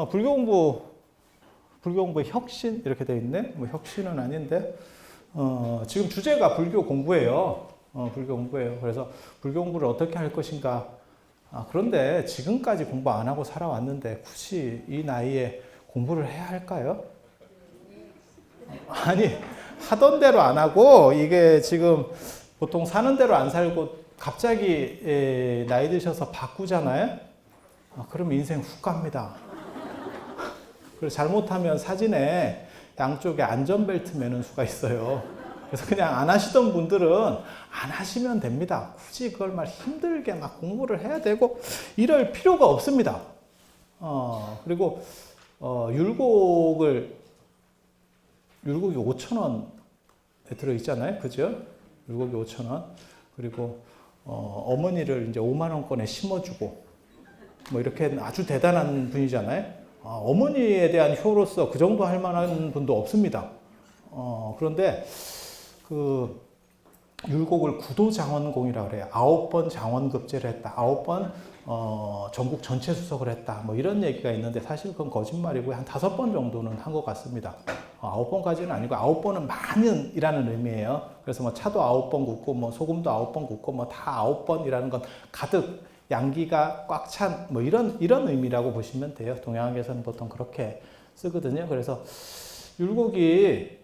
불교 공부의 혁신 이렇게 돼 있네. 뭐 혁신은 아닌데 지금 주제가 불교 공부예요. 불교 공부예요. 그래서 불교 공부를 어떻게 할 것인가. 그런데 지금까지 공부 안 하고 살아왔는데 굳이 이 나이에 공부를 해야 할까요? 아니, 하던 대로 안 하고 이게 지금 보통 사는 대로 안 살고 갑자기 나이 드셔서 바꾸잖아요. 그럼 인생 훅 갑니다. 그래서 잘못하면 사진에 양쪽에 안전벨트 매는 수가 있어요. 그래서 그냥 안 하시던 분들은 안 하시면 됩니다. 굳이 그걸 막 힘들게 막 공부를 해야 되고 이럴 필요가 없습니다. 그리고 율곡이 5,000원에 들어있잖아요. 그죠? 율곡이 5,000원. 그리고 어머니를 이제 5만 원권에 심어주고 뭐 이렇게 아주 대단한 분이잖아요. 어머니에 대한 효로서 그 정도 할 만한 분도 없습니다. 그런데 그 율곡을 구도장원공이라고 그래요. 9번 장원급제를 했다. 9번 전국 전체 수석을 했다. 뭐 이런 얘기가 있는데 사실 그건 거짓말이고 한 5번 정도는 한 것 같습니다. 9번까지는 아니고 9번은 많은이라는 의미예요. 그래서 뭐 차도 9번 굽고 뭐 소금도 9번 굽고 뭐 다 9번이라는 건 가득 양기가 꽉 찬 뭐 이런 의미라고 보시면 돼요. 동양에서는 보통 그렇게 쓰거든요. 그래서 율곡이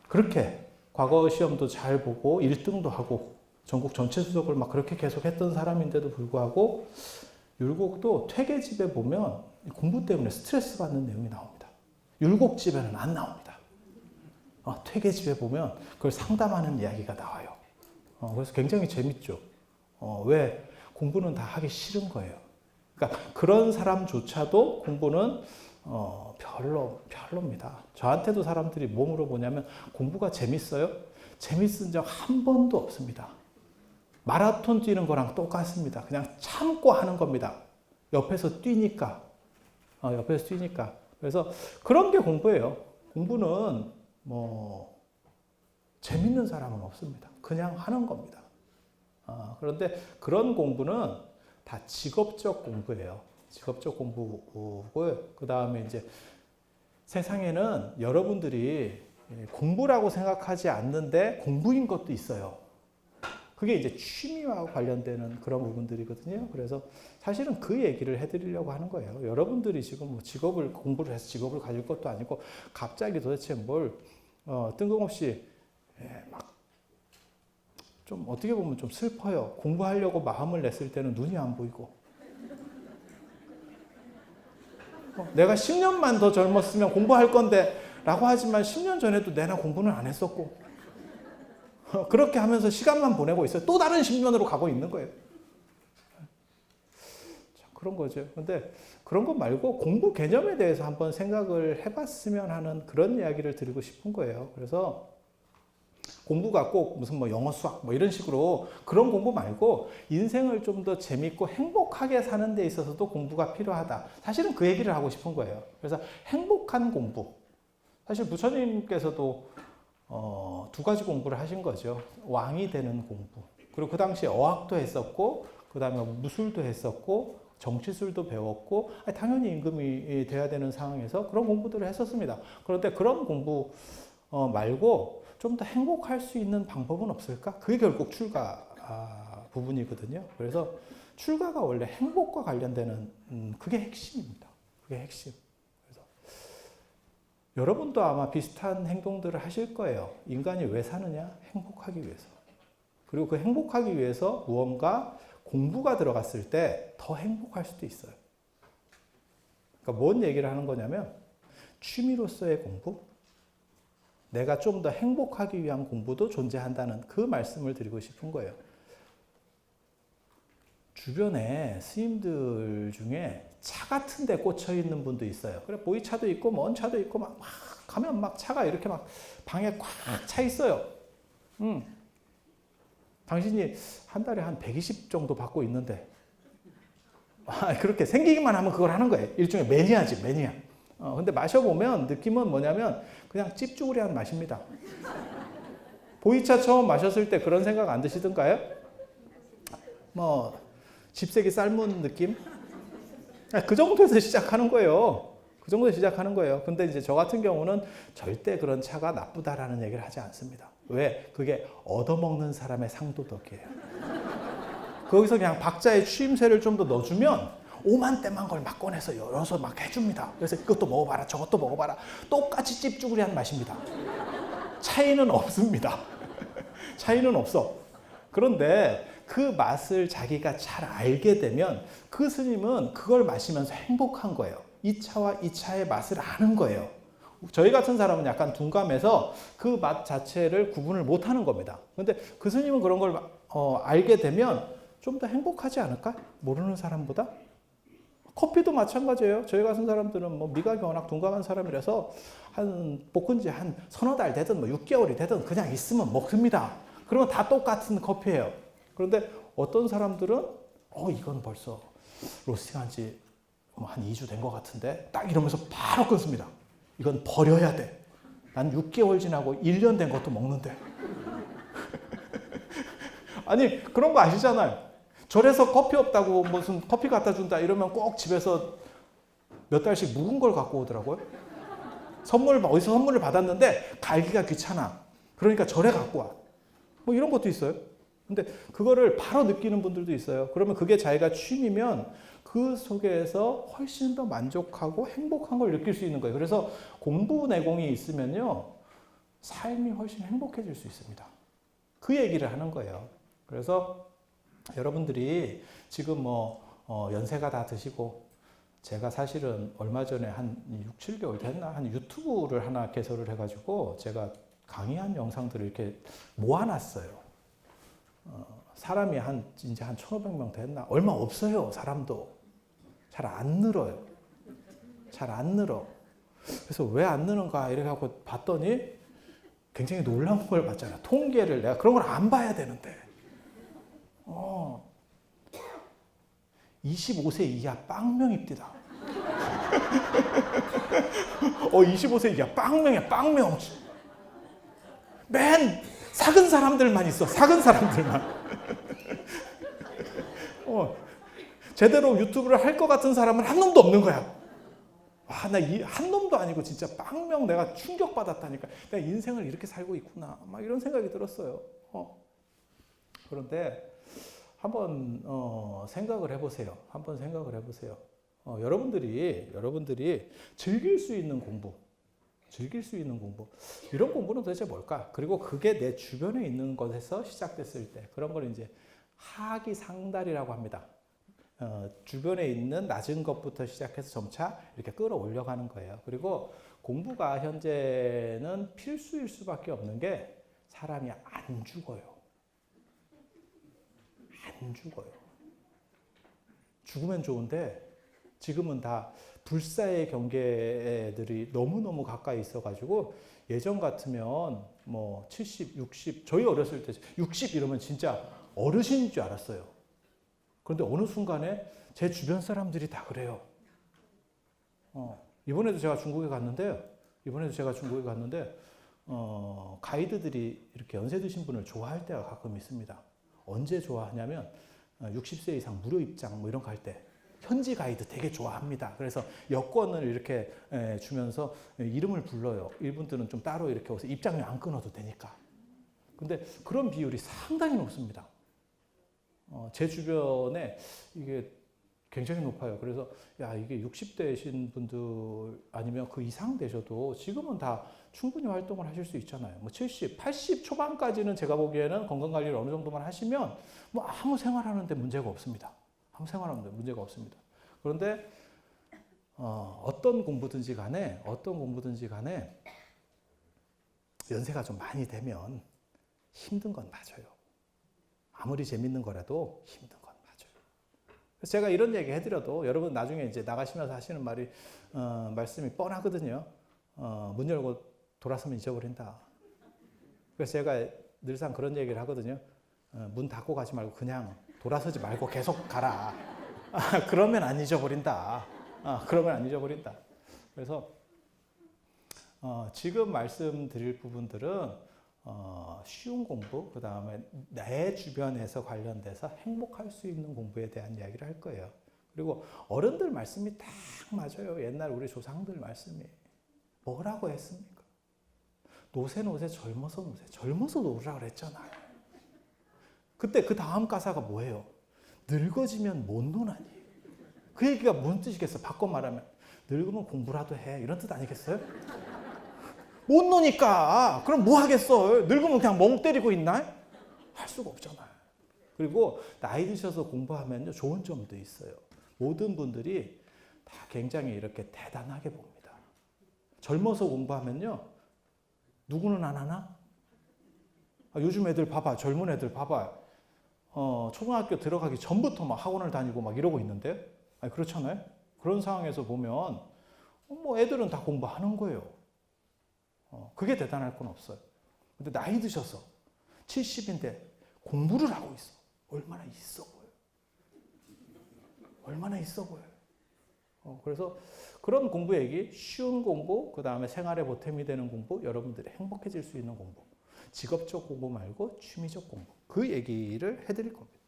그렇게 과거 시험도 잘 보고 1등도 하고 전국 전체 수석을 막 그렇게 계속 했던 사람인데도 불구하고 율곡도 퇴계집에 보면 공부 때문에 스트레스 받는 내용이 나옵니다. 율곡집에는 안 나옵니다. 퇴계집에 보면 그걸 상담하는 이야기가 나와요. 그래서 굉장히 재밌죠. 왜? 공부는 다 하기 싫은 거예요. 그러니까 그런 사람조차도 공부는 별로입니다. 저한테도 사람들이 뭐 물어보냐면 공부가 재밌어요? 재밌은 적 한 번도 없습니다. 마라톤 뛰는 거랑 똑같습니다. 그냥 참고 하는 겁니다. 옆에서 뛰니까. 그래서 그런 게 공부예요. 공부는 뭐 재밌는 사람은 없습니다. 그냥 하는 겁니다. 그런데 그런 공부는 다 직업적 공부예요. 직업적 공부고, 그 다음에 이제 세상에는 여러분들이 공부라고 생각하지 않는데 공부인 것도 있어요. 그게 이제 취미와 관련되는 그런 부분들이거든요. 그래서 사실은 그 얘기를 해드리려고 하는 거예요. 여러분들이 지금 뭐 공부를 해서 직업을 가질 것도 아니고 갑자기 도대체 뭘 뜬금없이 막 좀 어떻게 보면 좀 슬퍼요. 공부하려고 마음을 냈을 때는 눈이 안 보이고 내가 10년만 더 젊었으면 공부할 건데 라고 하지만 10년 전에도 내나 공부는 안 했었고 그렇게 하면서 시간만 보내고 있어요. 또 다른 10년으로 가고 있는 거예요. 그런 거죠. 근데 그런 거 말고 공부 개념에 대해서 한번 생각을 해봤으면 하는 그런 이야기를 드리고 싶은 거예요. 그래서 공부가 꼭 무슨 뭐 영어 수학 뭐 이런 식으로 그런 공부 말고 인생을 좀 더 재밌고 행복하게 사는 데 있어서도 공부가 필요하다. 사실은 그 얘기를 하고 싶은 거예요. 그래서 행복한 공부. 사실 부처님께서도 2가지 공부를 하신 거죠. 왕이 되는 공부. 그리고 그 당시에 어학도 했었고, 그 다음에 무술도 했었고, 정치술도 배웠고, 당연히 임금이 돼야 되는 상황에서 그런 공부들을 했었습니다. 그런데 그런 공부 말고 좀 더 행복할 수 있는 방법은 없을까? 그게 결국 출가 부분이거든요. 그래서 출가가 원래 행복과 관련되는 그게 핵심입니다. 그게 핵심. 그래서 여러분도 아마 비슷한 행동들을 하실 거예요. 인간이 왜 사느냐? 행복하기 위해서. 그리고 그 행복하기 위해서 무언가 공부가 들어갔을 때 더 행복할 수도 있어요. 그러니까 뭔 얘기를 하는 거냐면 취미로서의 공부, 내가 좀 더 행복하기 위한 공부도 존재한다는 그 말씀을 드리고 싶은 거예요. 주변에 스님들 중에 차 같은 데 꽂혀 있는 분도 있어요. 그래, 보이차도 있고, 먼 차도 있고, 막 가면 막 차가 이렇게 막 방에 꽉 차 있어요. 당신이 한 달에 한 120 정도 받고 있는데, 그렇게 생기기만 하면 그걸 하는 거예요. 일종의 매니아지, 매니아. 근데 마셔보면 느낌은 뭐냐면 그냥 찝쭈구리한 맛입니다. 보이차 처음 마셨을 때 그런 생각 안 드시던가요? 뭐 집세기 삶은 느낌? 그 정도에서 시작하는 거예요. 그 정도에서 시작하는 거예요. 근데 이제 저 같은 경우는 절대 그런 차가 나쁘다라는 얘기를 하지 않습니다. 왜? 그게 얻어먹는 사람의 상도덕이에요. 거기서 그냥 박자의 추임새를 좀 더 넣어주면 오만때만 걸 막 꺼내서 열어서 막 해줍니다. 그래서 이것도 먹어봐라, 저것도 먹어봐라. 똑같이 찝쭈구리한 맛입니다. 차이는 없습니다. 차이는 없어. 그런데 그 맛을 자기가 잘 알게 되면 그 스님은 그걸 마시면서 행복한 거예요. 이 차와 이 차의 맛을 아는 거예요. 저희 같은 사람은 약간 둔감해서 그 맛 자체를 구분을 못하는 겁니다. 그런데 그 스님은 그런 걸 알게 되면 좀 더 행복하지 않을까? 모르는 사람보다? 커피도 마찬가지예요. 저희 같은 사람들은 뭐 미각이 워낙 둔감한 사람이라서 한 볶은 지 한 서너 달 되든 뭐 6개월이 되든 그냥 있으면 먹습니다. 그러면 다 똑같은 커피예요. 그런데 어떤 사람들은 이건 벌써 로스팅한 지 한 2주 된 것 같은데 딱 이러면서 바로 끊습니다. 이건 버려야 돼. 난 6개월 지나고 1년 된 것도 먹는데. 아니 그런 거 아시잖아요. 절에서 커피 없다고 무슨 커피 갖다 준다 이러면 꼭 집에서 몇 달씩 묵은 걸 갖고 오더라고요. 어디서 선물을 받았는데 갈기가 귀찮아. 그러니까 절에 갖고 와. 뭐 이런 것도 있어요. 근데 그거를 바로 느끼는 분들도 있어요. 그러면 그게 자기가 취미면 그 속에서 훨씬 더 만족하고 행복한 걸 느낄 수 있는 거예요. 그래서 공부 내공이 있으면요. 삶이 훨씬 행복해질 수 있습니다. 그 얘기를 하는 거예요. 그래서 여러분들이 지금 연세가 다 드시고 제가 사실은 얼마 전에 한 6, 7개월 됐나? 한 유튜브를 하나 개설을 해가지고 제가 강의한 영상들을 이렇게 모아놨어요. 사람이 이제 한 1,500명 됐나? 얼마 없어요, 사람도. 잘 안 늘어요. 잘 안 늘어. 그래서 왜 안 느는가 이렇게 하고 봤더니 굉장히 놀라운 걸 봤잖아요. 통계를 내가 그런 걸 안 봐야 되는데. 25세 이하 빵명입니다. 25세 이하 빵명이야, 빵명. 맨 작은 사람들만 있어, 작은 사람들만. 제대로 유튜브를 할 것 같은 사람은 한 놈도 없는 거야. 와, 나 한 놈도 아니고 진짜 빵명 내가 충격받았다니까. 내가 인생을 이렇게 살고 있구나. 막 이런 생각이 들었어요. 그런데 한번 생각을 해보세요. 한번 생각을 해보세요. 여러분들이 즐길 수 있는 공부, 이런 공부는 도대체 뭘까? 그리고 그게 내 주변에 있는 것에서 시작됐을 때 그런 걸 이제 하기상달이라고 합니다. 주변에 있는 낮은 것부터 시작해서 점차 이렇게 끌어올려가는 거예요. 그리고 공부가 현재는 필수일 수밖에 없는 게 사람이 안 죽어요. 안 죽어요. 죽으면 좋은데 지금은 다 불사의 경계들이 너무너무 가까이 있어가지고 예전 같으면 뭐 70, 60, 저희 어렸을 때 60 이러면 진짜 어르신인 줄 알았어요. 그런데 어느 순간에 제 주변 사람들이 다 그래요. 이번에도 제가 중국에 갔는데 가이드들이 이렇게 연세 드신 분을 좋아할 때가 가끔 있습니다. 언제 좋아하냐면 60세 이상 무료 입장 뭐 이런 거 할 때 현지 가이드 되게 좋아합니다. 그래서 여권을 이렇게 주면서 이름을 불러요. 이분들은 좀 따로 이렇게 오서 입장료 안 끊어도 되니까. 근데 그런 비율이 상당히 높습니다. 제 주변에 이게 굉장히 높아요. 그래서 이게 60대신 분들 아니면 그 이상 되셔도 지금은 다 충분히 활동을 하실 수 있잖아요. 뭐 70, 80 초반까지는 제가 보기에는 건강관리를 어느 정도만 하시면 뭐 아무 생활하는데 문제가 없습니다. 그런데 어떤 공부든지 간에 연세가 좀 많이 되면 힘든 건 맞아요. 아무리 재밌는 거라도 힘든 건 맞아요. 그래서 제가 이런 얘기 해드려도 여러분 나중에 이제 나가시면서 하시는 말씀이 뻔하거든요. 문 열고 돌아서면 잊어버린다. 그래서 제가 늘상 그런 얘기를 하거든요. 문 닫고 가지 말고 그냥 돌아서지 말고 계속 가라. 그러면 안 잊어버린다. 그래서 지금 말씀드릴 부분들은 쉬운 공부, 그 다음에 내 주변에서 관련돼서 행복할 수 있는 공부에 대한 이야기를 할 거예요. 그리고 어른들 말씀이 딱 맞아요. 옛날 우리 조상들 말씀이. 뭐라고 했습니까? 노세 젊어서 노으라 그랬잖아요. 그때 그 다음 가사가 뭐예요? 늙어지면 못 노나니. 그 얘기가 무슨 뜻이겠어? 바꿔 말하면 늙으면 공부라도 해 이런 뜻 아니겠어요? 못 노니까 그럼 뭐 하겠어? 늙으면 그냥 멍 때리고 있나? 할 수가 없잖아요. 그리고 나이 드셔서 공부하면요 좋은 점도 있어요. 모든 분들이 다 굉장히 이렇게 대단하게 봅니다. 젊어서 공부하면요 누구는 안 하나? 요즘 애들 봐봐. 젊은 애들 봐봐. 초등학교 들어가기 전부터 막 학원을 다니고 막 이러고 있는데 아니 그렇잖아요. 그런 상황에서 보면 뭐 애들은 다 공부하는 거예요. 그게 대단할 건 없어요. 근데 나이 드셔서 70인데 공부를 하고 있어. 얼마나 있어 보여요. 얼마나 있어 보여요. 그래서 그런 공부 얘기, 쉬운 공부, 그 다음에 생활에 보탬이 되는 공부, 여러분들이 행복해질 수 있는 공부, 직업적 공부 말고 취미적 공부, 그 얘기를 해드릴 겁니다.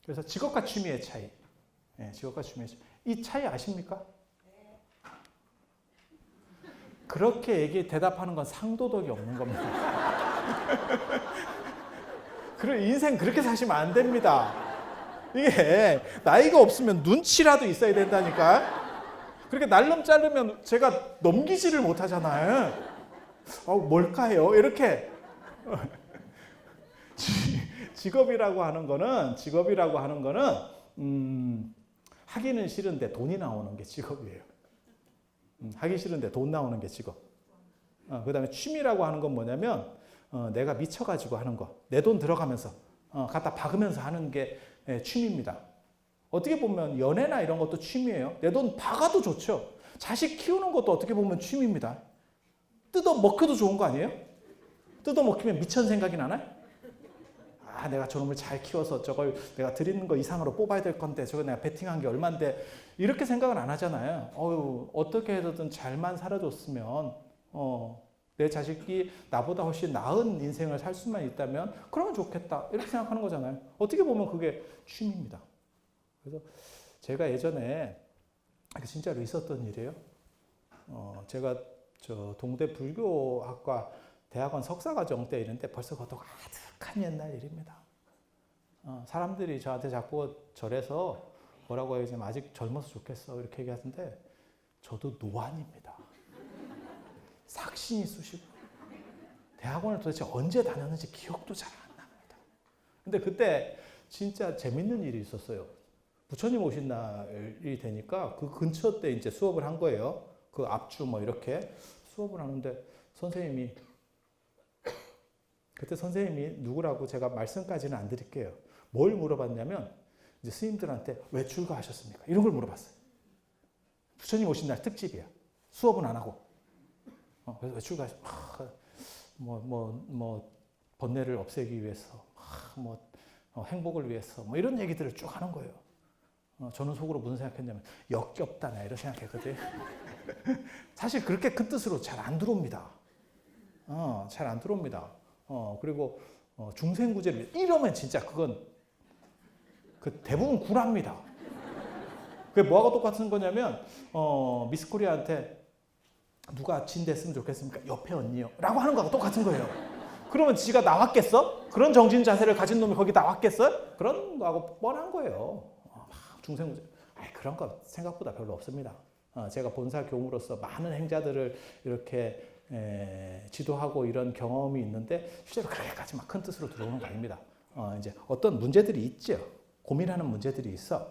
그래서 직업과 취미의 차이, 직업과 취미의 차이. 이 차이 아십니까? 그렇게 대답하는 건 상도덕이 없는 겁니다. 인생 그렇게 사시면 안 됩니다. 이게 나이가 없으면 눈치라도 있어야 된다니까. 그렇게 날름 자르면 제가 넘기지를 못하잖아요. 뭘까요? 이렇게 직업이라고 하는 거는 하기는 싫은데 돈이 나오는 게 직업이에요. 하기 싫은데 돈 나오는 게 직업. 그 다음에 취미라고 하는 건 뭐냐면 내가 미쳐가지고 하는 거. 내 돈 들어가면서 갖다 박으면서 하는 게 취미입니다. 어떻게 보면 연애나 이런 것도 취미예요. 내 돈 박아도 좋죠. 자식 키우는 것도 어떻게 보면 취미입니다. 뜯어 먹혀도 좋은 거 아니에요? 뜯어 먹히면 미천 생각이 나나요? 내가 저놈을 잘 키워서 저걸 내가 드리는 거 이상으로 뽑아야 될 건데 저거 내가 베팅한 게 얼만데 이렇게 생각을 안 하잖아요. 어떻게 해서든 잘만 살아줬으면 내 자식이 나보다 훨씬 나은 인생을 살 수만 있다면 그러면 좋겠다 이렇게 생각하는 거잖아요. 어떻게 보면 그게 취미입니다. 그래서 제가 예전에 진짜로 있었던 일이에요. 제가 동대 불교학과 대학원 석사과정 때 있는데 벌써 그것도 아득한 옛날 일입니다. 사람들이 저한테 자꾸 절에서 뭐라고 해야지 아직 젊어서 좋겠어 이렇게 얘기하는데 저도 노안입니다. 삭신이 쑤시고 대학원을 도대체 언제 다녔는지 기억도 잘 안 납니다. 근데 그때 진짜 재밌는 일이 있었어요. 부처님 오신 날이 되니까 그 근처 때 이제 수업을 한 거예요. 그 앞주 뭐 이렇게 수업을 하는데 그때 선생님이 누구라고 제가 말씀까지는 안 드릴게요. 뭘 물어봤냐면 이제 스님들한테 왜 출가하셨습니까? 이런 걸 물어봤어요. 부처님 오신 날 특집이야. 수업은 안 하고. 그래서 왜 출가하셨습니까? 번뇌를 없애기 위해서, 행복을 위해서, 이런 얘기들을 쭉 하는 거예요. 저는 속으로 무슨 생각했냐면 역겹다 나 이런 생각했거든요. 사실 그렇게 큰 뜻으로 잘 안 들어옵니다. 잘 안 들어옵니다. 그리고 중생구제를 이러면 진짜 그건 대부분 구랍니다. 그게 뭐하고 똑같은 거냐면 미스코리아한테 누가 진 됐으면 좋겠습니까? 옆에 언니요. 라고 하는 거하고 똑같은 거예요. 그러면 지가 나왔겠어? 그런 정신 자세를 가진 놈이 거기 나왔겠어요? 그런 거하고 뻔한 거예요. 중생구제. 그런 거 생각보다 별로 없습니다. 제가 본사 교무로서 많은 행자들을 이렇게 지도하고 이런 경험이 있는데 실제로 그렇게까지 막 큰 뜻으로 들어오는 거 아닙니다. 이제 어떤 문제들이 있죠. 고민하는 문제들이 있어.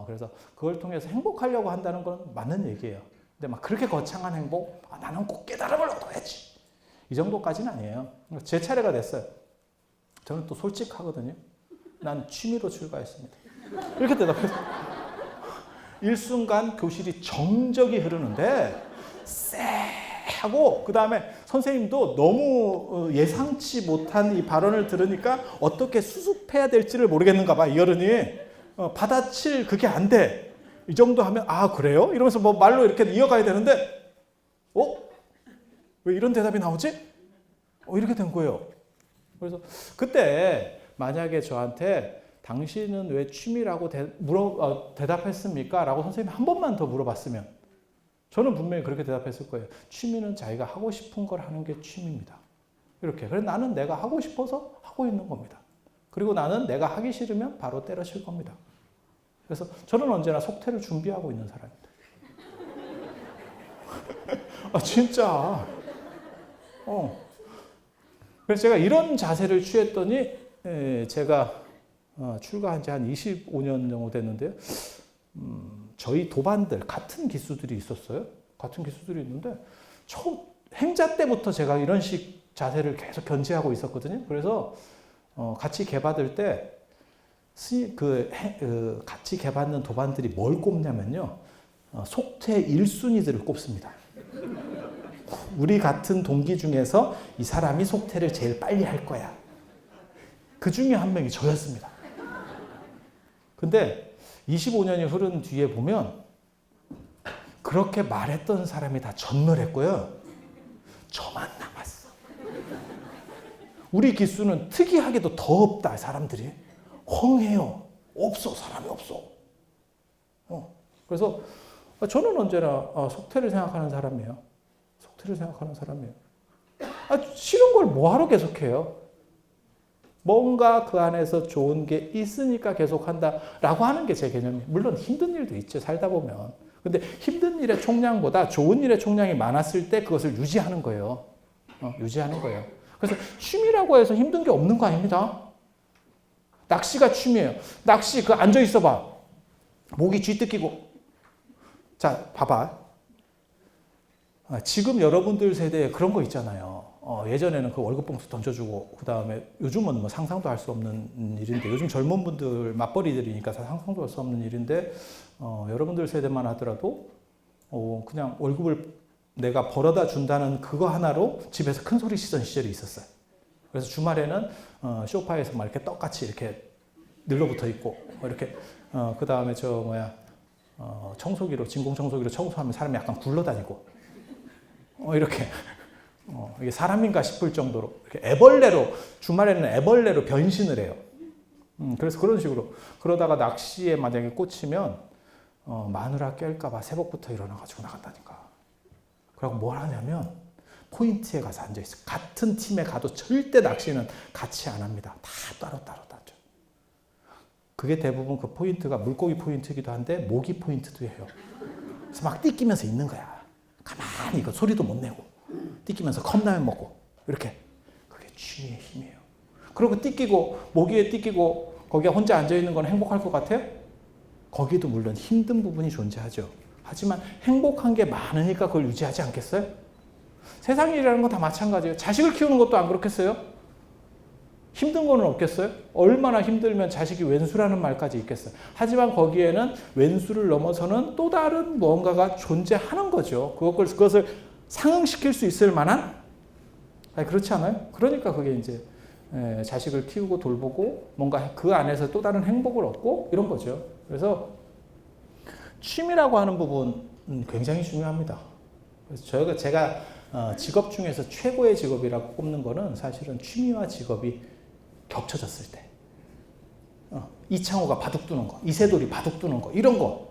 그래서 그걸 통해서 행복하려고 한다는 건 맞는 얘기예요. 근데 막 그렇게 거창한 행복, 나는 꼭 깨달음을 얻어야지. 이 정도까지는 아니에요. 제 차례가 됐어요. 저는 또 솔직하거든요. 난 취미로 출가했습니다. 이렇게 대답해서 일순간 교실이 정적이 흐르는데 하고 그 다음에 선생님도 너무 예상치 못한 이 발언을 들으니까 어떻게 수습해야 될지를 모르겠는가 봐. 이 어른이 받아칠 그게 안 돼. 이 정도 하면 그래요? 이러면서 말로 이렇게 이어가야 되는데 왜 이런 대답이 나오지? 이렇게 된 거예요. 그래서 그때 만약에 저한테 당신은 왜 취미라고 대답했습니까? 라고 선생님이 한 번만 더 물어봤으면 저는 분명히 그렇게 대답했을 거예요. 취미는 자기가 하고 싶은 걸 하는 게 취미입니다. 이렇게. 그래서 나는 내가 하고 싶어서 하고 있는 겁니다. 그리고 나는 내가 하기 싫으면 바로 때려칠 겁니다. 그래서 저는 언제나 속퇴를 준비하고 있는 사람입니다. 아, 진짜. 그래서 제가 이런 자세를 취했더니, 제가 출가한 지 한 25년 정도 됐는데요. 저희 도반들, 같은 기수들이 있었어요. 같은 기수들이 있는데, 행자 때부터 제가 이런 식 자세를 계속 견지하고 있었거든요. 그래서, 같이 개받을 때, 같이 개받는 도반들이 뭘 꼽냐면요. 속퇴 1순위들을 꼽습니다. 우리 같은 동기 중에서 이 사람이 속퇴를 제일 빨리 할 거야. 그 중에 한 명이 저였습니다. 근데 25년이 흐른 뒤에 보면 그렇게 말했던 사람이 다 전멸했고요. 저만 남았어. 우리 기수는 특이하게도 더 없다, 사람들이. 헝해요. 없어, 사람이 없어. 그래서 저는 언제나 속퇴를 생각하는 사람이에요. 속퇴를 생각하는 사람이에요. 싫은 걸 뭐하러 계속해요? 뭔가 그 안에서 좋은 게 있으니까 계속한다라고 하는 게 제 개념이에요. 물론 힘든 일도 있죠, 살다 보면. 근데 힘든 일의 총량보다 좋은 일의 총량이 많았을 때 그것을 유지하는 거예요. 유지하는 거예요. 그래서 취미라고 해서 힘든 게 없는 거 아닙니다. 낚시가 취미예요. 낚시, 앉아 있어봐. 목이 쥐 뜯기고. 자, 봐봐. 지금 여러분들 세대에 그런 거 있잖아요. 예전에는 그 월급 봉투 던져주고, 그 다음에 요즘은 뭐 상상도 할 수 없는 일인데, 요즘 젊은 분들 맞벌이들이니까 상상도 할 수 없는 일인데, 여러분들 세대만 하더라도, 그냥 월급을 내가 벌어다 준다는 그거 하나로 집에서 큰 소리 치던 시절이 있었어요. 그래서 주말에는 소파에서 막 이렇게 떡같이 이렇게 늘러붙어 있고, 이렇게, 그 다음에 청소기로, 진공청소기로 청소하면 사람이 약간 굴러다니고, 이렇게. 이게 사람인가 싶을 정도로 이렇게 애벌레로, 주말에는 애벌레로 변신을 해요. 그래서 그런 식으로. 그러다가 낚시에 만약에 꽂히면 마누라 깰까봐 새벽부터 일어나가지고 나간다니까. 그리고 뭘 하냐면 포인트에 가서 앉아있어요. 같은 팀에 가도 절대 낚시는 같이 안 합니다. 다 따로따로 다죠. 그게 대부분 그 포인트가 물고기 포인트이기도 한데 모기 포인트도 해요. 그래서 막 띠끼면서 있는 거야. 가만히 이거 소리도 못 내고 띠끼면서 컵라면 먹고 이렇게. 그게 취미의 힘이에요. 그리고 띠끼고 모기에 띠끼고 거기에 혼자 앉아있는 건 행복할 것 같아요? 거기도 물론 힘든 부분이 존재하죠. 하지만 행복한 게 많으니까 그걸 유지하지 않겠어요? 세상 일이라는 건 다 마찬가지예요. 자식을 키우는 것도 안 그렇겠어요? 힘든 거는 없겠어요? 얼마나 힘들면 자식이 왼수라는 말까지 있겠어요? 하지만 거기에는 왼수를 넘어서는 또 다른 무언가가 존재하는 거죠. 그것을 상응시킬 수 있을 만한? 아니, 그렇지 않아요? 그러니까 그게 이제 자식을 키우고 돌보고 뭔가 그 안에서 또 다른 행복을 얻고 이런 거죠. 그래서 취미라고 하는 부분 굉장히 중요합니다. 그래서 제가 직업 중에서 최고의 직업이라고 꼽는 거는 사실은 취미와 직업이 겹쳐졌을 때. 이창호가 바둑 두는 거, 이세돌이 바둑 두는 거, 이런 거.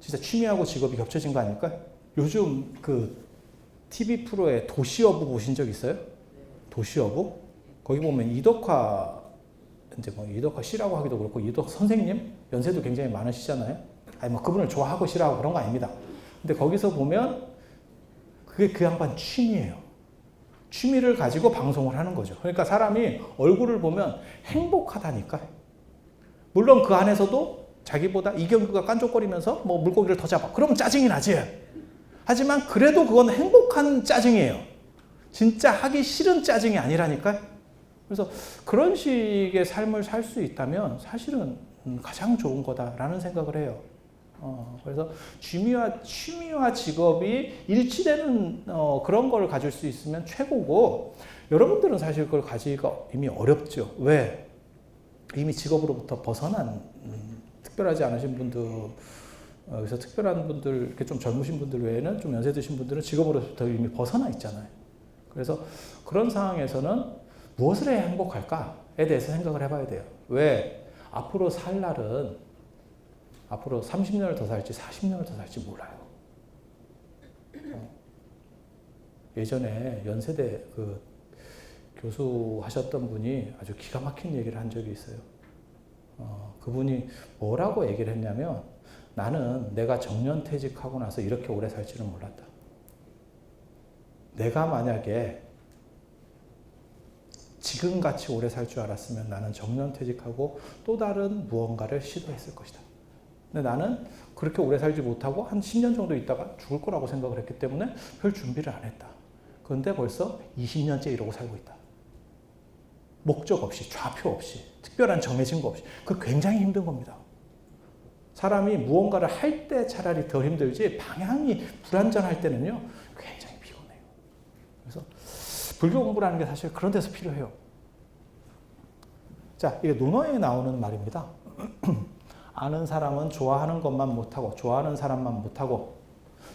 진짜 취미하고 직업이 겹쳐진 거 아닐까요? 요즘 그 TV 프로에 도시어부 보신 적 있어요? 도시어부? 거기 보면 이덕화, 이제 뭐 이덕화 씨라고 하기도 그렇고, 이덕화 선생님? 연세도 굉장히 많으시잖아요? 아니, 뭐 그분을 좋아하고 싫어하고 그런 거 아닙니다. 근데 거기서 보면 그게 그 양반 취미예요. 취미를 가지고 방송을 하는 거죠. 그러니까 사람이 얼굴을 보면 행복하다니까. 물론 그 안에서도 자기보다 이경규가 깐족거리면서 뭐 물고기를 더 잡아. 그러면 짜증이 나지. 하지만 그래도 그건 행복한 짜증이에요. 진짜 하기 싫은 짜증이 아니라니까요. 그래서 그런 식의 삶을 살 수 있다면 사실은 가장 좋은 거다라는 생각을 해요. 그래서 취미와 직업이 일치되는 그런 걸 가질 수 있으면 최고고, 여러분들은 사실 그걸 가지기가 이미 어렵죠. 왜? 이미 직업으로부터 벗어난 특별하지 않으신 분들, 그래서 특별한 분들, 이렇게 좀 젊으신 분들 외에는 좀 연세 드신 분들은 직업으로부터 이미 벗어나 있잖아요. 그래서 그런 상황에서는 무엇을 해야 행복할까에 대해서 생각을 해봐야 돼요. 왜? 앞으로 살 날은 앞으로 30년을 더 살지 40년을 더 살지 몰라요. 예전에 연세대 그 교수 하셨던 분이 아주 기가 막힌 얘기를 한 적이 있어요. 그분이 뭐라고 얘기를 했냐면 나는 내가 정년퇴직하고 나서 이렇게 오래 살 줄은 몰랐다. 내가 만약에 지금같이 오래 살 줄 알았으면 나는 정년퇴직하고 또 다른 무언가를 시도했을 것이다. 근데 나는 그렇게 오래 살지 못하고 한 10년 정도 있다가 죽을 거라고 생각을 했기 때문에 별 준비를 안 했다. 그런데 벌써 20년째 이러고 살고 있다. 목적 없이, 좌표 없이, 특별한 정해진 거 없이. 그거 굉장히 힘든 겁니다. 사람이 무언가를 할 때 차라리 덜 힘들지 방향이 불안전할 때는요 굉장히 피곤해요. 그래서 불교 공부라는 게 사실 그런 데서 필요해요. 자, 이게 논어에 나오는 말입니다. 아는 사람은 좋아하는 것만 못하고 좋아하는 사람만 못하고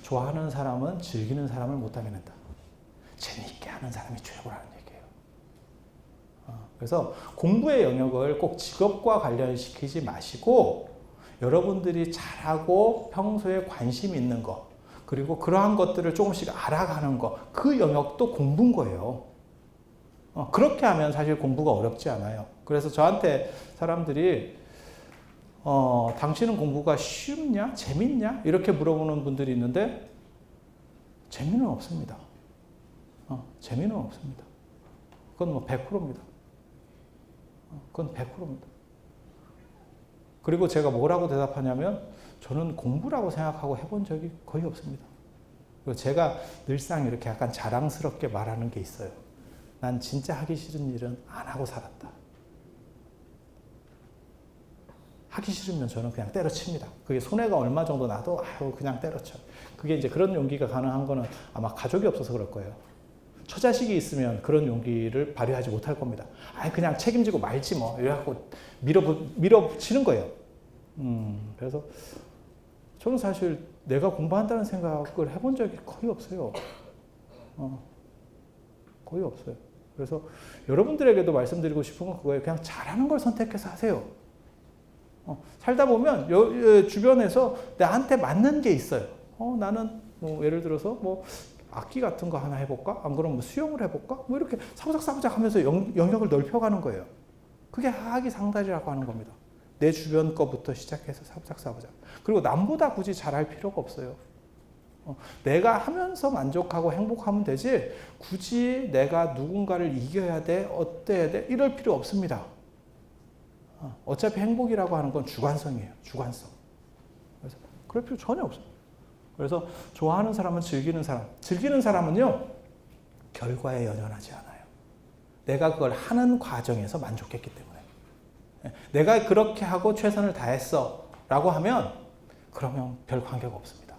좋아하는 사람은 즐기는 사람을 못하게 된다. 재미있게 하는 사람이 최고라는 얘기예요. 그래서 공부의 영역을 꼭 직업과 관련시키지 마시고 여러분들이 잘하고 평소에 관심 있는 것 그리고 그러한 것들을 조금씩 알아가는 것 그 영역도 공부인 거예요. 그렇게 하면 사실 공부가 어렵지 않아요. 그래서 저한테 사람들이 당신은 공부가 쉽냐? 재밌냐? 이렇게 물어보는 분들이 있는데 재미는 없습니다. 재미는 없습니다. 그건 뭐 100%입니다. 그건 100%입니다. 그리고 제가 뭐라고 대답하냐면 저는 공부라고 생각하고 해본 적이 거의 없습니다. 그리고 제가 늘상 이렇게 약간 자랑스럽게 말하는 게 있어요. 난 진짜 하기 싫은 일은 안 하고 살았다. 하기 싫으면 저는 그냥 때려칩니다. 그게 손해가 얼마 정도 나도 그냥 때려쳐. 그게 이제 그런 용기가 가능한 거는 아마 가족이 없어서 그럴 거예요. 처자식이 있으면 그런 용기를 발휘하지 못할 겁니다. 그냥 책임지고 말지 뭐 이래갖고 밀어붙이는 거예요. 그래서 저는 사실 내가 공부한다는 생각을 해본 적이 거의 없어요. 거의 없어요. 그래서 여러분들에게도 말씀드리고 싶은 건 그거예요. 그냥 잘하는 걸 선택해서 하세요. 살다 보면 주변에서 나한테 맞는 게 있어요. 나는 뭐 예를 들어서 뭐 악기 같은 거 하나 해볼까? 안 그러면 뭐 수영을 해볼까? 뭐 이렇게 사부작 하면서 영역을 넓혀가는 거예요. 그게 하기 상달이라고 하는 겁니다. 내 주변 거부터 시작해서 사부작. 그리고 남보다 굳이 잘할 필요가 없어요. 내가 하면서 만족하고 행복하면 되지 굳이 내가 누군가를 이겨야 돼, 어때야 돼 이럴 필요 없습니다. 어차피 행복이라고 하는 건 주관성이에요. 주관성. 그래서 그럴 필요 전혀 없어요. 그래서 좋아하는 사람은 즐기는 사람. 즐기는 사람은요 결과에 연연하지 않아요. 내가 그걸 하는 과정에서 만족했기 때문에. 내가 그렇게 하고 최선을 다했어 라고 하면 그러면 별 관계가 없습니다.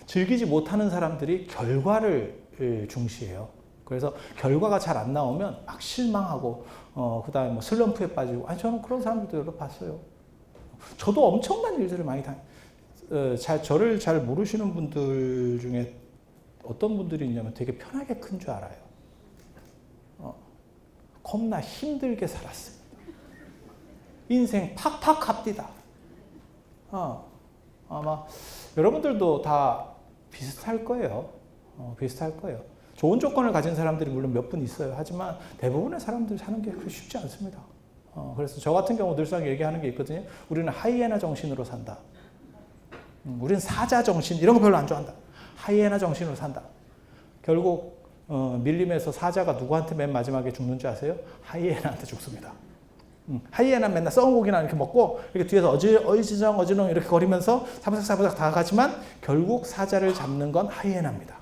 즐기지 못하는 사람들이 결과를 중시해요. 그래서 결과가 잘 안 나오면 막 실망하고 그 다음에 뭐 슬럼프에 빠지고 저는 그런 사람들도 여러 봤어요. 저도 엄청난 일들을 많이 저를 잘 모르시는 분들 중에 어떤 분들이 있냐면 되게 편하게 큰 줄 알아요. 겁나 힘들게 살았습니다. 인생 팍팍 합디다. 아마 여러분들도 다 비슷할 거예요. 비슷할 거예요. 좋은 조건을 가진 사람들이 물론 몇 분 있어요. 하지만 대부분의 사람들이 사는 게 그렇게 쉽지 않습니다. 그래서 저 같은 경우 늘상 얘기하는 게 있거든요. 우리는 하이에나 정신으로 산다. 우리는 사자 정신 이런 거 별로 안 좋아한다. 하이에나 정신으로 산다. 결국 밀림에서 사자가 누구한테 맨 마지막에 죽는 줄 아세요? 하이에나한테 죽습니다. 하이에나는 맨날 썩은 고기나 이렇게 먹고 이렇게 뒤에서 어지렁 이렇게 거리면서 사부작 다가가지만 결국 사자를 잡는 건 하이에나입니다.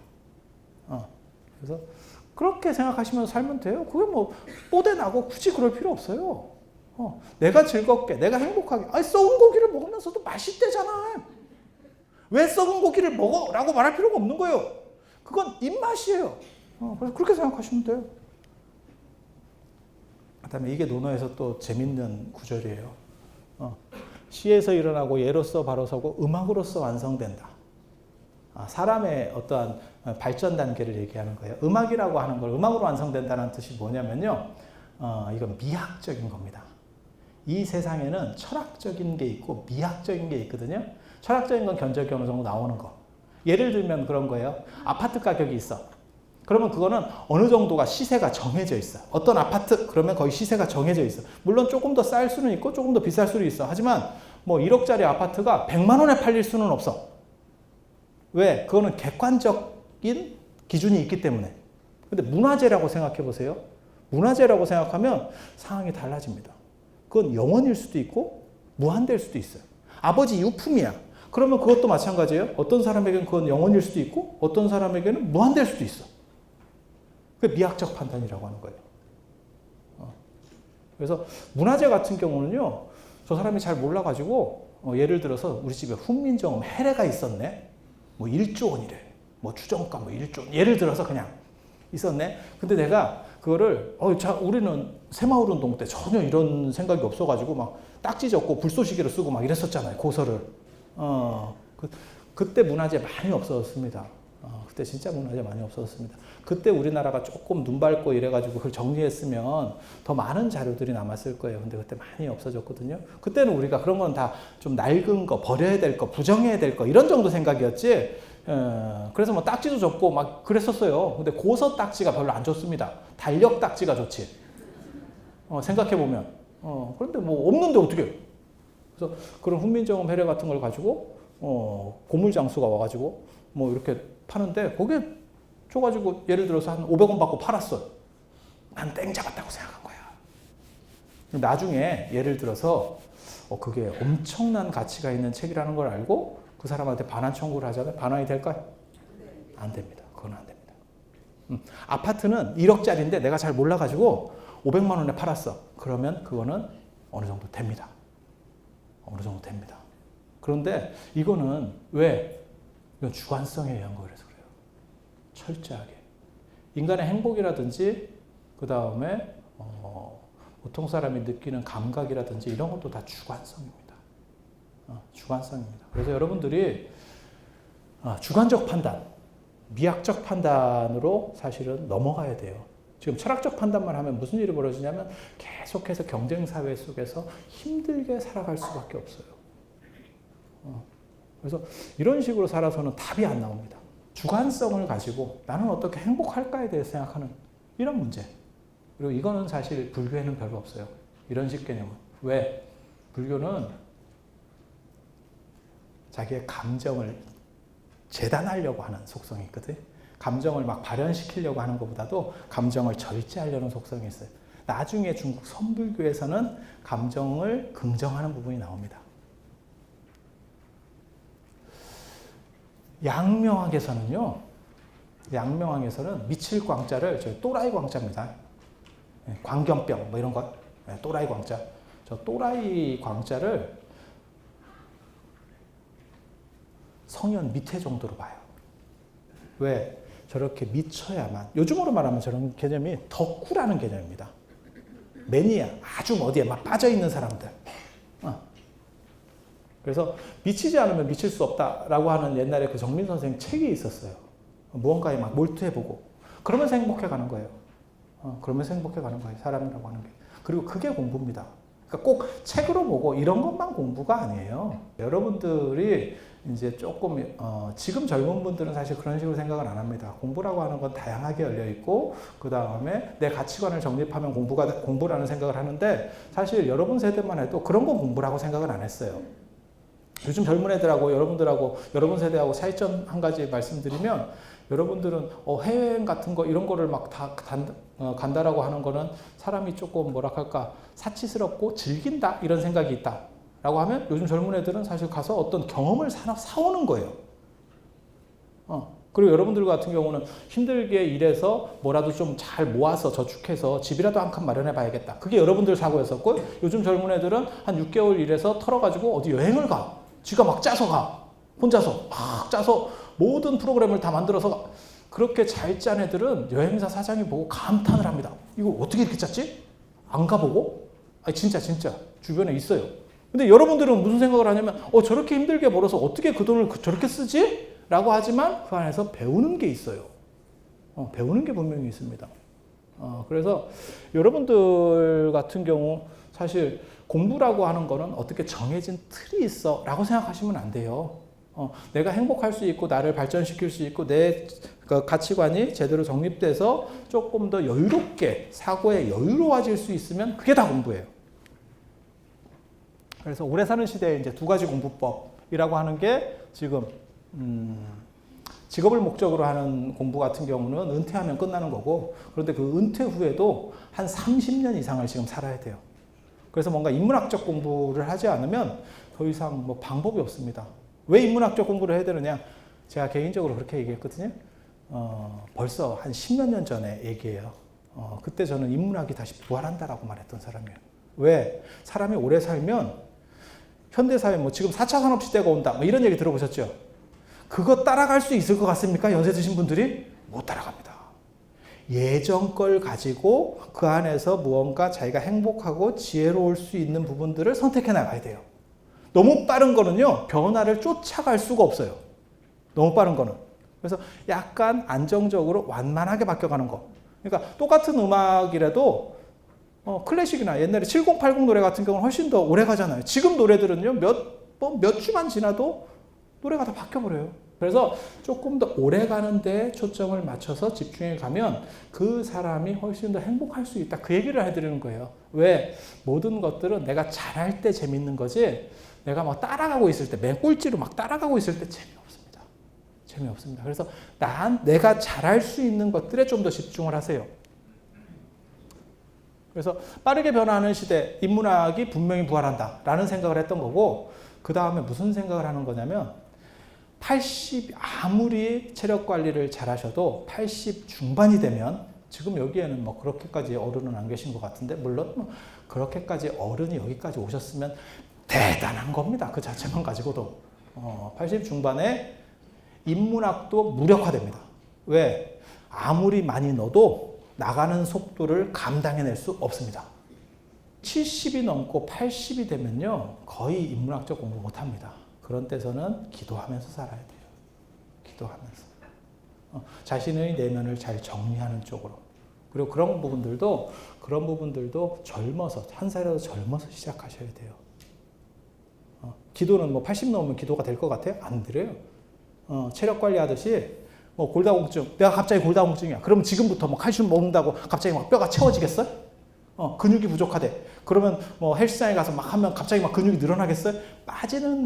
그래서 그렇게 생각하시면서 살면 돼요. 그게 뭐 뽀대나고 굳이 그럴 필요 없어요. 내가 즐겁게, 내가 행복하게. 썩은 고기를 먹으면서도 맛있대잖아. 왜 썩은 고기를 먹어? 라고 말할 필요가 없는 거예요. 그건 입맛이에요. 그래서 그렇게 생각하시면 돼요. 그 다음에 이게 논어에서 또 재밌는 구절이에요. 시에서 일어나고 예로서 바로 서고 음악으로서 완성된다. 사람의 어떠한 발전 단계를 얘기하는 거예요. 음악이라고 하는 걸 음악으로 완성된다는 뜻이 뭐냐면요. 이건 미학적인 겁니다. 이 세상에는 철학적인 게 있고 미학적인 게 있거든요. 철학적인 건 견적이 어느 정도 나오는 거. 예를 들면 그런 거예요. 아파트 가격이 있어. 그러면 그거는 어느 정도가 시세가 정해져 있어. 어떤 아파트 그러면 거의 시세가 정해져 있어. 물론 조금 더 쌀 수는 있고 조금 더 비쌀 수도 있어. 하지만 뭐 1억짜리 아파트가 100만 원에 팔릴 수는 없어. 왜? 그거는 객관적인 기준이 있기 때문에. 근데 문화재라고 생각해 보세요. 문화재라고 생각하면 상황이 달라집니다. 그건 영원일 수도 있고 무한될 수도 있어요. 아버지 유품이야. 그러면 그것도 마찬가지예요. 어떤 사람에게는 그건 영원일 수도 있고 어떤 사람에게는 무한될 수도 있어. 그게 미학적 판단이라고 하는 거예요. 그래서 문화재 같은 경우는요. 저 사람이 잘 몰라가지고 예를 들어서 우리 집에 훈민정음 해례가 있었네. 뭐 1조 원이래. 뭐 추정가 뭐 1조 원. 예를 들어서 그냥 있었네. 근데 내가 그거를 우리는 새마을운동 때 전혀 이런 생각이 없어가지고 막 딱지 적고 불쏘시개로 쓰고 막 이랬었잖아요. 고서를. 그때 문화재 많이 없어졌습니다. 그때 진짜 문화재 많이 없어졌습니다. 그때 우리나라가 조금 눈 밟고 이래가지고 그걸 정리했으면 더 많은 자료들이 남았을 거예요. 근데 그때 많이 없어졌거든요. 그때는 우리가 그런 건 다 좀 낡은 거, 버려야 될 거, 부정해야 될 거 이런 정도 생각이었지. 그래서 뭐 딱지도 접고 막 그랬었어요. 근데 고서 딱지가 별로 안 좋습니다. 달력 딱지가 좋지. 생각해보면. 그런데 뭐 없는데 어떻게 해요? 그래서 그런 훈민정음 해례 같은 걸 가지고 고물장수가 와가지고 뭐 이렇게 파는데 거기에 줘가지고 예를 들어서 한 500원 받고 팔았어. 난 땡 잡았다고 생각한 거야. 나중에 예를 들어서 그게 엄청난 가치가 있는 책이라는 걸 알고 그 사람한테 반환 청구를 하잖아요. 반환이 될까요? 안 됩니다. 그건 안 됩니다. 아파트는 1억짜리인데 내가 잘 몰라가지고 500만 원에 팔았어. 그러면 그거는 어느 정도 됩니다. 어느 정도 됩니다. 그런데 이거는 왜? 이건 주관성에 의한 거라서 그래요. 철저하게. 인간의 행복이라든지 그 다음에 보통 사람이 느끼는 감각이라든지 이런 것도 다 주관성입니다. 주관성입니다. 그래서 여러분들이 주관적 판단, 미학적 판단으로 사실은 넘어가야 돼요. 지금 철학적 판단만 하면 무슨 일이 벌어지냐면 계속해서 경쟁사회 속에서 힘들게 살아갈 수밖에 없어요. 그래서 이런 식으로 살아서는 답이 안 나옵니다. 주관성을 가지고 나는 어떻게 행복할까에 대해서 생각하는 이런 문제. 그리고 이거는 사실 불교에는 별로 없어요. 이런 식 개념은. 왜? 불교는 자기의 감정을 재단하려고 하는 속성이 있거든. 감정을 막 발현시키려고 하는 것보다도 감정을 절제하려는 속성이 있어요. 나중에 중국 선불교에서는 감정을 긍정하는 부분이 나옵니다. 양명학에서는요. 양명학에서는 미칠 광자를 또라이 광자입니다. 광견병 뭐 이런 것. 또라이 광자. 저 또라이 광자를 성현 미퇴 정도로 봐요. 왜? 저렇게 미쳐야만. 요즘으로 말하면 저런 개념이 덕후라는 개념입니다. 매니아. 아주 어디에 막 빠져있는 사람들. 그래서 미치지 않으면 미칠 수 없다라고 하는 옛날에 그 정민 선생 책이 있었어요. 무언가에 막 몰두해보고. 그러면서 행복해가는 거예요. 그러면서 행복해가는 거예요. 사람이라고 하는 게. 그리고 그게 공부입니다. 그러니까 꼭 책으로 보고 이런 것만 공부가 아니에요. 여러분들이 이제 조금 지금 젊은 분들은 사실 그런 식으로 생각을 안 합니다. 공부라고 하는 건 다양하게 열려 있고 그 다음에 내 가치관을 정립하면 공부라는 생각을 하는데 사실 여러분 세대만 해도 그런 건 공부라고 생각을 안 했어요. 요즘 젊은 애들하고 여러분들하고 여러분 세대하고 차이점 한 가지 말씀드리면 여러분들은 해외여행 같은 거 이런 거를 막 다 간다라고 하는 거는 사람이 조금 뭐랄까 사치스럽고 즐긴다 이런 생각이 있다 라고 하면 요즘 젊은 애들은 사실 가서 어떤 경험을 사오는 거예요. 그리고 여러분들 같은 경우는 힘들게 일해서 뭐라도 좀 잘 모아서 저축해서 집이라도 한 칸 마련해 봐야겠다. 그게 여러분들 사고였었고 요즘 젊은 애들은 한 6개월 일해서 털어가지고 어디 여행을 가. 지가 막 짜서 가. 혼자서 막 짜서 모든 프로그램을 다 만들어서 가. 그렇게 잘 짠 애들은 여행사 사장이 보고 감탄을 합니다. 이거 어떻게 이렇게 짰지? 안 가보고? 아니 진짜 주변에 있어요. 근데 여러분들은 무슨 생각을 하냐면 저렇게 힘들게 벌어서 어떻게 그 돈을 저렇게 쓰지? 라고 하지만 그 안에서 배우는 게 있어요. 배우는 게 분명히 있습니다. 그래서 여러분들 같은 경우 사실 공부라고 하는 거는 어떻게 정해진 틀이 있어 라고 생각하시면 안 돼요. 내가 행복할 수 있고 나를 발전시킬 수 있고 내 가치관이 제대로 정립돼서 조금 더 여유롭게 사고에 여유로워질 수 있으면 그게 다 공부예요. 그래서 오래 사는 시대에 이제 두 가지 공부법이라고 하는 게 지금 직업을 목적으로 하는 공부 같은 경우는 은퇴하면 끝나는 거고, 그런데 그 은퇴 후에도 한 30년 이상을 지금 살아야 돼요. 그래서 뭔가 인문학적 공부를 하지 않으면 더 이상 뭐 방법이 없습니다. 왜 인문학적 공부를 해야 되느냐? 제가 개인적으로 그렇게 얘기했거든요. 벌써 한 10몇 년 전에 얘기해요. 그때 저는 인문학이 다시 부활한다라고 말했던 사람이에요. 왜? 사람이 오래 살면 현대사회 뭐 지금 4차 산업시대가 온다 뭐 이런 얘기 들어보셨죠? 그거 따라갈 수 있을 것 같습니까? 연세 드신 분들이? 못 따라갑니다. 예전 걸 가지고 그 안에서 무언가 자기가 행복하고 지혜로울 수 있는 부분들을 선택해 나가야 돼요. 너무 빠른 거는요, 변화를 쫓아갈 수가 없어요. 너무 빠른 거는. 그래서 약간 안정적으로 완만하게 바뀌어가는 거. 그러니까 똑같은 음악이라도 클래식이나 옛날에 7080 노래 같은 경우는 훨씬 더 오래 가잖아요. 지금 노래들은요, 몇 주만 지나도 노래가 다 바뀌어버려요. 그래서 조금 더 오래 가는데 초점을 맞춰서 집중해 가면 그 사람이 훨씬 더 행복할 수 있다. 그 얘기를 해드리는 거예요. 왜? 모든 것들은 내가 잘할 때 재밌는 거지, 내가 막 따라가고 있을 때, 맨 꼴찌로 막 따라가고 있을 때 재미없습니다. 재미없습니다. 그래서 내가 잘할 수 있는 것들에 좀 더 집중을 하세요. 그래서 빠르게 변화하는 시대, 인문학이 분명히 부활한다라는 생각을 했던 거고, 그 다음에 무슨 생각을 하는 거냐면, 아무리 체력 관리를 잘 하셔도 80 중반이 되면, 지금 여기에는 뭐 그렇게까지 어른은 안 계신 것 같은데, 물론 뭐 그렇게까지 어른이 여기까지 오셨으면 대단한 겁니다. 그 자체만 가지고도. 80 중반에 인문학도 무력화됩니다. 왜? 아무리 많이 넣어도 나가는 속도를 감당해낼 수 없습니다. 70이 넘고 80이 되면요, 거의 인문학적 공부 못합니다. 그런 때서는 기도하면서 살아야 돼요. 기도하면서. 자신의 내면을 잘 정리하는 쪽으로. 그리고 그런 부분들도 젊어서, 한 살이라도 젊어서 시작하셔야 돼요. 기도는 뭐 80 넘으면 기도가 될 것 같아요? 안 돼요. 체력 관리하듯이 뭐 골다공증, 내가 갑자기 골다공증이야. 그러면 지금부터 뭐 칼슘 먹는다고 갑자기 막 뼈가 채워지겠어요? 근육이 부족하대. 그러면 뭐 헬스장에 가서 막 하면 갑자기 막 근육이 늘어나겠어요?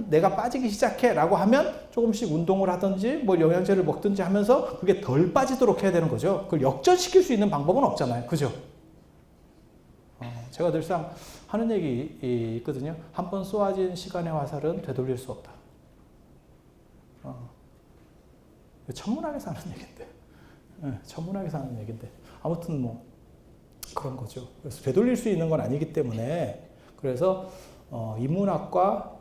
내가 빠지기 시작해 라고 하면 조금씩 운동을 하든지 뭐 영양제를 먹든지 하면서 그게 덜 빠지도록 해야 되는 거죠. 그걸 역전시킬 수 있는 방법은 없잖아요. 그죠? 제가 늘상 하는 얘기 있거든요. 한 번 쏘아진 시간의 화살은 되돌릴 수 없다. 천문학에서 하는 얘기인데. 천문학에서 하는 얘기인데. 아무튼 뭐 그런 거죠. 그래서 되돌릴 수 있는 건 아니기 때문에, 그래서 인문학과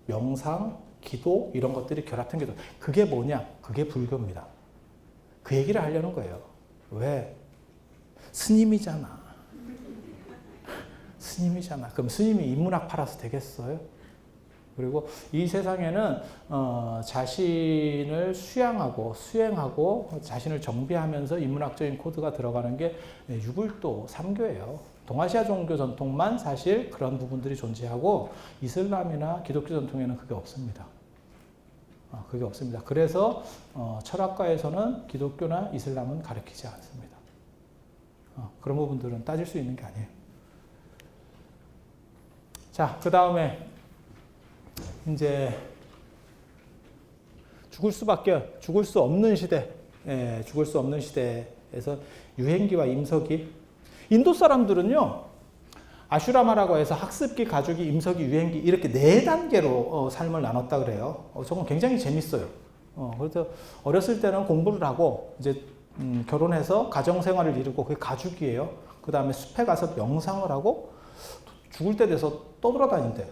명상, 기도 이런 것들이 결합된 게, 그게 뭐냐? 그게 불교입니다. 그 얘기를 하려는 거예요. 왜? 스님이잖아. 스님이잖아. 그럼 스님이 인문학 팔아서 되겠어요? 그리고 이 세상에는 자신을 수행하고 자신을 정비하면서 인문학적인 코드가 들어가는 게 유불도 3교예요. 동아시아 종교 전통만 사실 그런 부분들이 존재하고, 이슬람이나 기독교 전통에는 그게 없습니다. 그게 없습니다. 그래서 철학과에서는 기독교나 이슬람은 가르치지 않습니다. 그런 부분들은 따질 수 있는 게 아니에요. 자, 그 다음에 이제 죽을 수 없는 시대, 죽을 수 없는 시대에서 유행기와 임석기. 인도 사람들은요, 아슈라마라고 해서 학습기, 가주기, 임석기, 유행기 이렇게 4단계로 삶을 나눴다 그래요. 저건 굉장히 재밌어요. 그래서 어렸을 때는 공부를 하고 이제 결혼해서 가정생활을 이루고 그게 가주기예요. 그 다음에 숲에 가서 명상을 하고 죽을 때 돼서 떠돌아다닌대.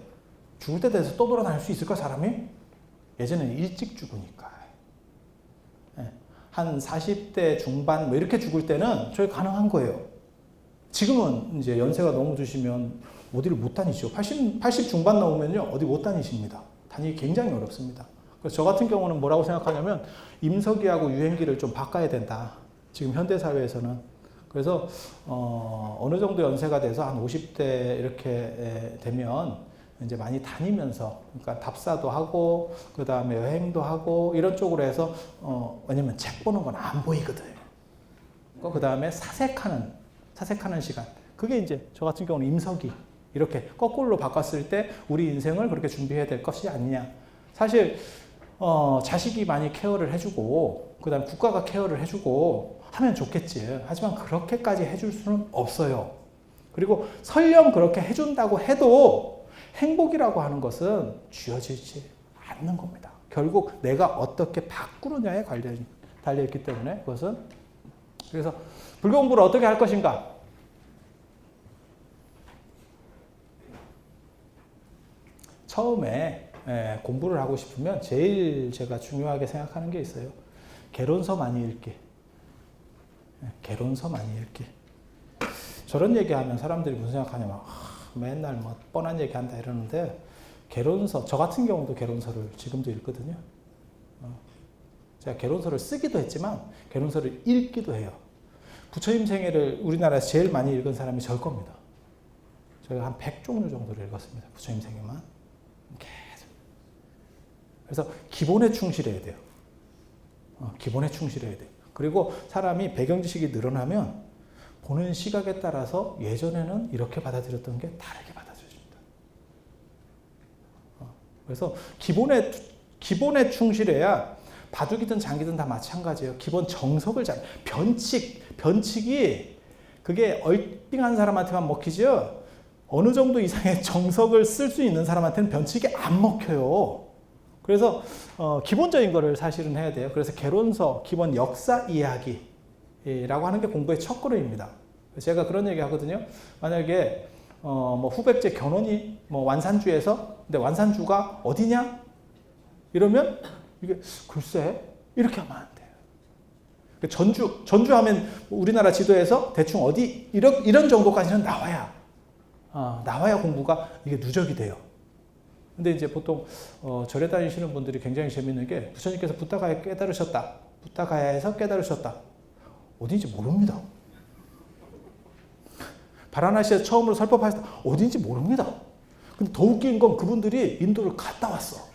죽을 때 돼서 떠돌아다닐 수 있을까, 사람이? 예전에는 일찍 죽으니까. 한 40대 중반 뭐 이렇게 죽을 때는 저게 가능한 거예요. 지금은 이제 연세가 너무 드시면 어디를 못 다니죠. 80 중반 넘으면요, 어디 못 다니십니다. 다니기 굉장히 어렵습니다. 그래서 저 같은 경우는 뭐라고 생각하냐면, 임석기하고 유행기를 좀 바꿔야 된다. 지금 현대사회에서는. 그래서 어느 정도 연세가 돼서 한 50대 이렇게 되면 이제 많이 다니면서, 그러니까 답사도 하고 그 다음에 여행도 하고 이런 쪽으로 해서 왜냐면 책 보는 건 안 보이거든. 그 다음에 사색하는 시간. 그게 이제 저 같은 경우는 임석이 이렇게 거꾸로 바꿨을 때 우리 인생을 그렇게 준비해야 될 것이 아니냐. 사실 자식이 많이 케어를 해주고 그 다음에 국가가 케어를 해주고 하면 좋겠지. 하지만 그렇게까지 해줄 수는 없어요. 그리고 설령 그렇게 해준다고 해도 행복이라고 하는 것은 쥐어지지 않는 겁니다. 결국 내가 어떻게 바꾸느냐에 달려있기 때문에 그것은. 그래서 불교 공부를 어떻게 할 것인가? 처음에 공부를 하고 싶으면 제일 제가 중요하게 생각하는 게 있어요. 개론서 많이 읽기. 개론서 많이 읽기. 저런 얘기하면 사람들이 무슨 생각하냐면 맨날 뭐 뻔한 얘기한다 이러는데, 개론서, 저 같은 경우도 개론서를 지금도 읽거든요. 제가 개론서를 쓰기도 했지만 개론서를 읽기도 해요. 부처님 생애를 우리나라에서 제일 많이 읽은 사람이 저일 겁니다. 제가 한 100종류 정도를 읽었습니다. 부처님 생애만. 계속. 그래서 기본에 충실해야 돼요. 기본에 충실해야 돼요. 그리고 사람이 배경 지식이 늘어나면 보는 시각에 따라서 예전에는 이렇게 받아들였던 게 다르게 받아들여집니다. 그래서 기본에 충실해야 바둑이든 장기든 다 마찬가지예요. 기본 정석을 변칙이 그게 얼빙한 사람한테만 먹히죠. 어느 정도 이상의 정석을 쓸 수 있는 사람한테는 변칙이 안 먹혀요. 그래서 기본적인 거를 사실은 해야 돼요. 그래서 개론서, 기본 역사 이야기라고 하는 게 공부의 첫 걸음입니다. 제가 그런 얘기 하거든요. 만약에 뭐 후백제 견훤이 뭐 완산주에서, 근데 완산주가 어디냐? 이러면 이게 글쎄 이렇게 하면 안 돼요. 전주 하면 우리나라 지도에서 대충 어디 이런 정도까지는 나와야 공부가 이게 누적이 돼요. 근데 이제 보통 절에 다니시는 분들이 굉장히 재밌는 게, 부처님께서 붓다가에 깨달으셨다. 붓다가야에서 깨달으셨다. 어딘지 모릅니다. 바라나시에서 처음으로 설법하셨다. 어딘지 모릅니다. 근데 더 웃긴 건 그분들이 인도를 갔다 왔어.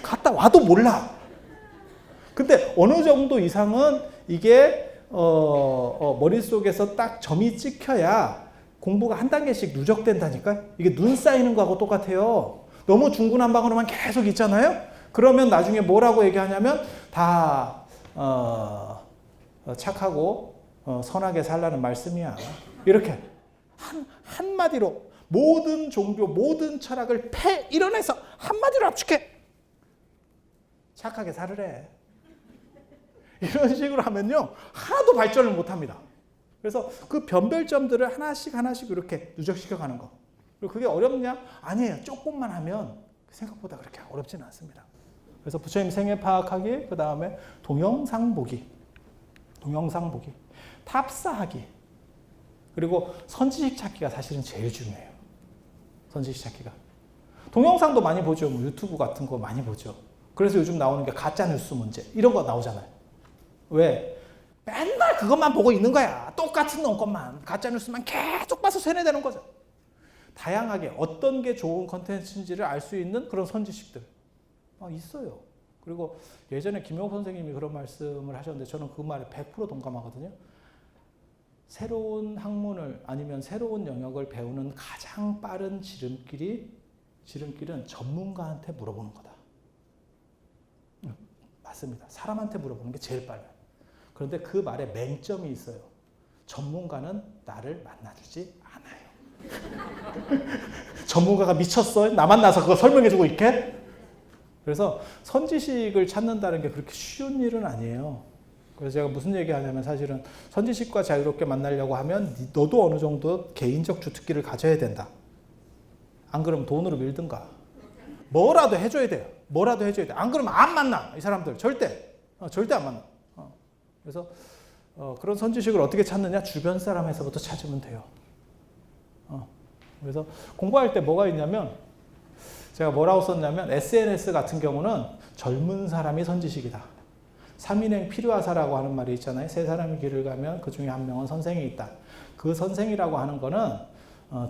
갔다 와도 몰라. 근데 어느 정도 이상은 이게 머릿속에서 딱 점이 찍혀야 공부가 한 단계씩 누적된다니까. 이게 눈 쌓이는 거하고 똑같아요. 너무 중구난방으로만 계속 있잖아요. 그러면 나중에 뭐라고 얘기하냐면 다 착하고 선하게 살라는 말씀이야. 이렇게 한마디로 모든 종교, 모든 철학을 이뤄내서 한마디로 압축해. 착하게 살으래. 이런 식으로 하면요, 하나도 발전을 못합니다. 그래서 그 변별점들을 하나씩 이렇게 누적시켜가는 거. 그리고 그게 어렵냐? 아니에요. 조금만 하면 생각보다 그렇게 어렵지는 않습니다. 그래서 부처님 생애 파악하기, 그 다음에 동영상 보기, 탑사하기, 그리고 선지식 찾기가 사실은 제일 중요해요. 선지식 찾기가. 동영상도 많이 보죠. 뭐 유튜브 같은 거 많이 보죠. 그래서 요즘 나오는 게 가짜뉴스 문제 이런 거 나오잖아요. 왜? 맨날 그것만 보고 있는 거야. 똑같은 것만. 가짜뉴스만 계속 봐서 세뇌되는 거죠. 다양하게 어떤 게 좋은 컨텐츠인지를 알 수 있는 그런 선지식들 있어요. 그리고 예전에 김용호 선생님이 그런 말씀을 하셨는데 저는 그 말에 100% 동감하거든요. 새로운 학문을 아니면 새로운 영역을 배우는 가장 빠른 지름길은 전문가한테 물어보는 거다. 맞습니다. 사람한테 물어보는 게 제일 빨라요. 그런데 그 말에 맹점이 있어요. 전문가는 나를 만나주지 않아요. 전문가가 미쳤어? 나 만나서 그거 설명해주고 있게? 그래서 선지식을 찾는다는 게 그렇게 쉬운 일은 아니에요. 그래서 제가 무슨 얘기하냐면, 사실은 선지식과 자유롭게 만나려고 하면 너도 어느 정도 개인적 주특기를 가져야 된다. 안 그러면 돈으로 밀든가. 뭐라도 해줘야 돼요. 안 그러면 안 만나. 이 사람들 절대 안 만나. 그래서 그런 선지식을 어떻게 찾느냐? 주변 사람에서부터 찾으면 돼요. 그래서 공부할 때 뭐가 있냐면, 제가 뭐라고 썼냐면, SNS 같은 경우는 젊은 사람이 선지식이다. 삼인행 필요하사라고 하는 말이 있잖아요. 세 사람이 길을 가면 그 중에 한 명은 선생이 있다. 그 선생이라고 하는 거는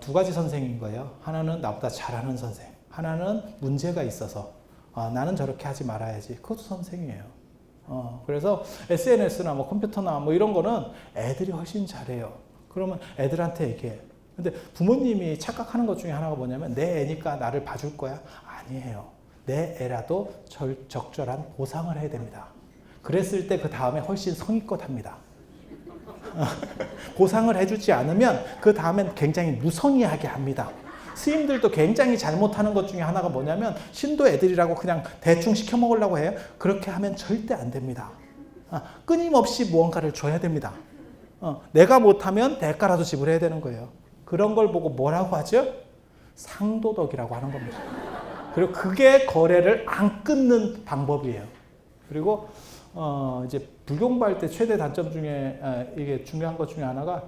두 가지 선생인 거예요. 하나는 나보다 잘하는 선생, 하나는 문제가 있어서 나는 저렇게 하지 말아야지. 그것도 선생이에요. 그래서 SNS나 뭐 컴퓨터나 뭐 이런 거는 애들이 훨씬 잘해요. 그러면 애들한테 얘기해. 근데 부모님이 착각하는 것 중에 하나가 뭐냐면 내 애니까 나를 봐줄 거야? 아니에요. 내 애라도 적절한 보상을 해야 됩니다. 그랬을 때 그 다음에 훨씬 성의껏 합니다. 보상을 해주지 않으면 그 다음엔 굉장히 무성의하게 합니다. 스님들도 굉장히 잘못하는 것 중에 하나가 뭐냐면 신도 애들이라고 그냥 대충 시켜 먹으려고 해요. 그렇게 하면 절대 안 됩니다. 끊임없이 무언가를 줘야 됩니다. 내가 못하면 대가라도 지불해야 되는 거예요. 그런 걸 보고 뭐라고 하죠? 상도덕이라고 하는 겁니다. 그리고 그게 거래를 안 끊는 방법이에요. 그리고 이제 불공부할 때 최대 단점 중에 이게 중요한 것 중에 하나가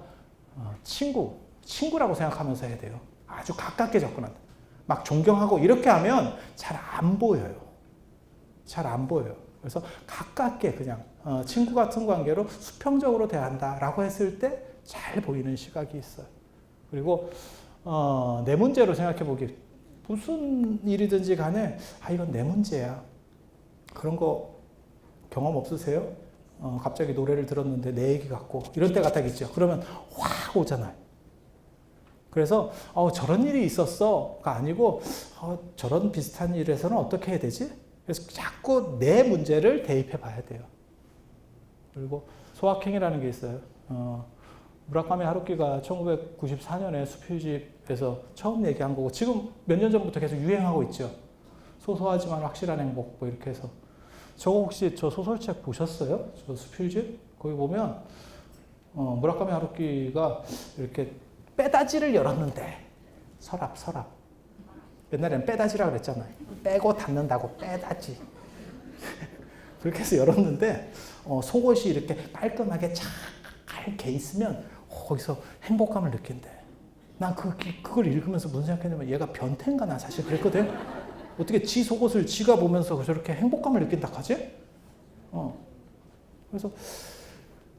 친구라고 생각하면서 해야 돼요. 아주 가깝게 접근한다. 막 존경하고 이렇게 하면 잘 안 보여요. 잘 안 보여요. 그래서 가깝게 그냥 친구 같은 관계로 수평적으로 대한다라고 했을 때 잘 보이는 시각이 있어요. 그리고 내 문제로 생각해 보기. 무슨 일이든지 간에 이건 내 문제야. 그런 거 경험 없으세요? 갑자기 노래를 들었는데 내 얘기 같고 이런 때가 딱 있죠. 그러면 확 오잖아요. 그래서 저런 일이 있었어가 아니고 저런 비슷한 일에서는 어떻게 해야 되지? 그래서 자꾸 내 문제를 대입해 봐야 돼요. 그리고 소확행이라는 게 있어요. 무라카미 하루키가 1994년에 수필집에서 처음 얘기한 거고 지금 몇 년 전부터 계속 유행하고 있죠. 소소하지만 확실한 행복 뭐 이렇게 해서. 저거 혹시 저 소설책 보셨어요? 저 수필집? 거기 보면 무라카미 하루키가 이렇게 빼다지를 열었는데 서랍 옛날에는 빼다지라고 그랬잖아요. 빼고 닫는다고 빼다지. 그렇게 해서 열었는데 속옷이 이렇게 깔끔하게 잘게 있으면 거기서 행복감을 느낀대. 난 그걸 읽으면서 무슨 생각했냐면 얘가 변태인가 나 사실 그랬거든. 어떻게 지 속옷을 지가 보면서 저렇게 행복감을 느낀다 하지? 그래서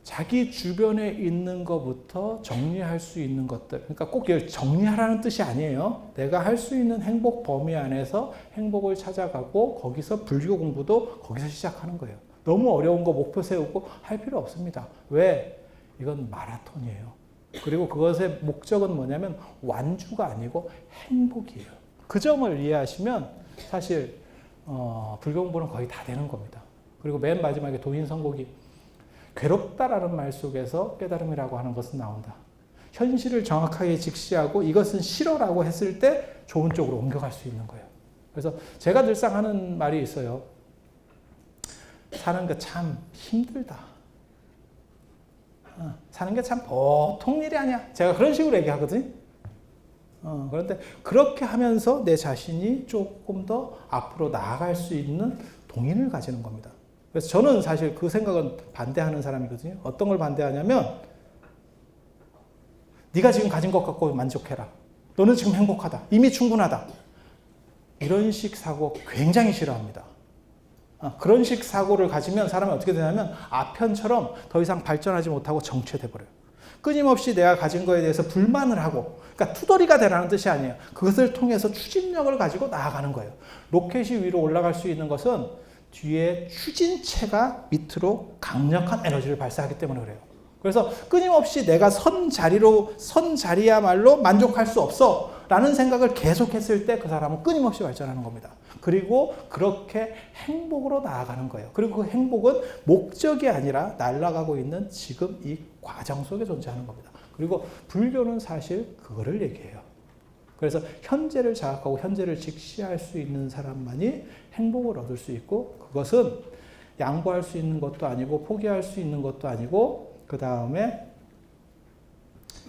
자기 주변에 있는 것부터 정리할 수 있는 것들. 그러니까 꼭 정리하라는 뜻이 아니에요. 내가 할 수 있는 행복 범위 안에서 행복을 찾아가고 거기서 불교 공부도 거기서 시작하는 거예요. 너무 어려운 거 목표 세우고 할 필요 없습니다. 왜? 이건 마라톤이에요. 그리고 그것의 목적은 뭐냐면 완주가 아니고 행복이에요. 그 점을 이해하시면 사실 불교 공부는 거의 다 되는 겁니다. 그리고 맨 마지막에 도인선곡이 괴롭다라는 말 속에서 깨달음이라고 하는 것은 나온다. 현실을 정확하게 직시하고 이것은 싫어라고 했을 때 좋은 쪽으로 옮겨갈 수 있는 거예요. 그래서 제가 늘상 하는 말이 있어요. 사는 게 참 힘들다. 사는 게 참 보통 일이 아니야. 제가 그런 식으로 얘기하거든요. 그런데 그렇게 하면서 내 자신이 조금 더 앞으로 나아갈 수 있는 동인을 가지는 겁니다. 그래서 저는 사실 그 생각은 반대하는 사람이거든요. 어떤 걸 반대하냐면 네가 지금 가진 것 갖고 만족해라. 너는 지금 행복하다. 이미 충분하다. 이런 식 사고 굉장히 싫어합니다. 그런 식 사고를 가지면 사람이 어떻게 되냐면 아편처럼 더 이상 발전하지 못하고 정체돼 버려요. 끊임없이 내가 가진 거에 대해서 불만을 하고, 그러니까 투덜이가 되라는 뜻이 아니에요. 그것을 통해서 추진력을 가지고 나아가는 거예요. 로켓이 위로 올라갈 수 있는 것은 뒤에 추진체가 밑으로 강력한 에너지를 발사하기 때문에 그래요. 그래서 끊임없이 내가 선 자리야말로 만족할 수 없어 라는 생각을 계속했을 때 그 사람은 끊임없이 발전하는 겁니다. 그리고 그렇게 행복으로 나아가는 거예요. 그리고 그 행복은 목적이 아니라 날아가고 있는 지금 이 과정 속에 존재하는 겁니다. 그리고 불교는 사실 그거를 얘기해요. 그래서 현재를 자각하고 현재를 직시할 수 있는 사람만이 행복을 얻을 수 있고, 그것은 양보할 수 있는 것도 아니고 포기할 수 있는 것도 아니고, 그 다음에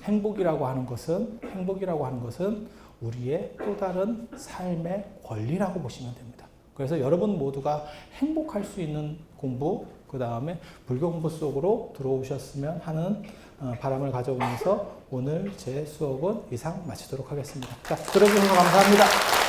행복이라고 하는 것은 우리의 또 다른 삶의 권리라고 보시면 됩니다. 그래서 여러분 모두가 행복할 수 있는 공부, 그 다음에 불교 공부 속으로 들어오셨으면 하는 바람을 가져오면서 오늘 제 수업은 이상 마치도록 하겠습니다. 자, 들어주셔서 감사합니다.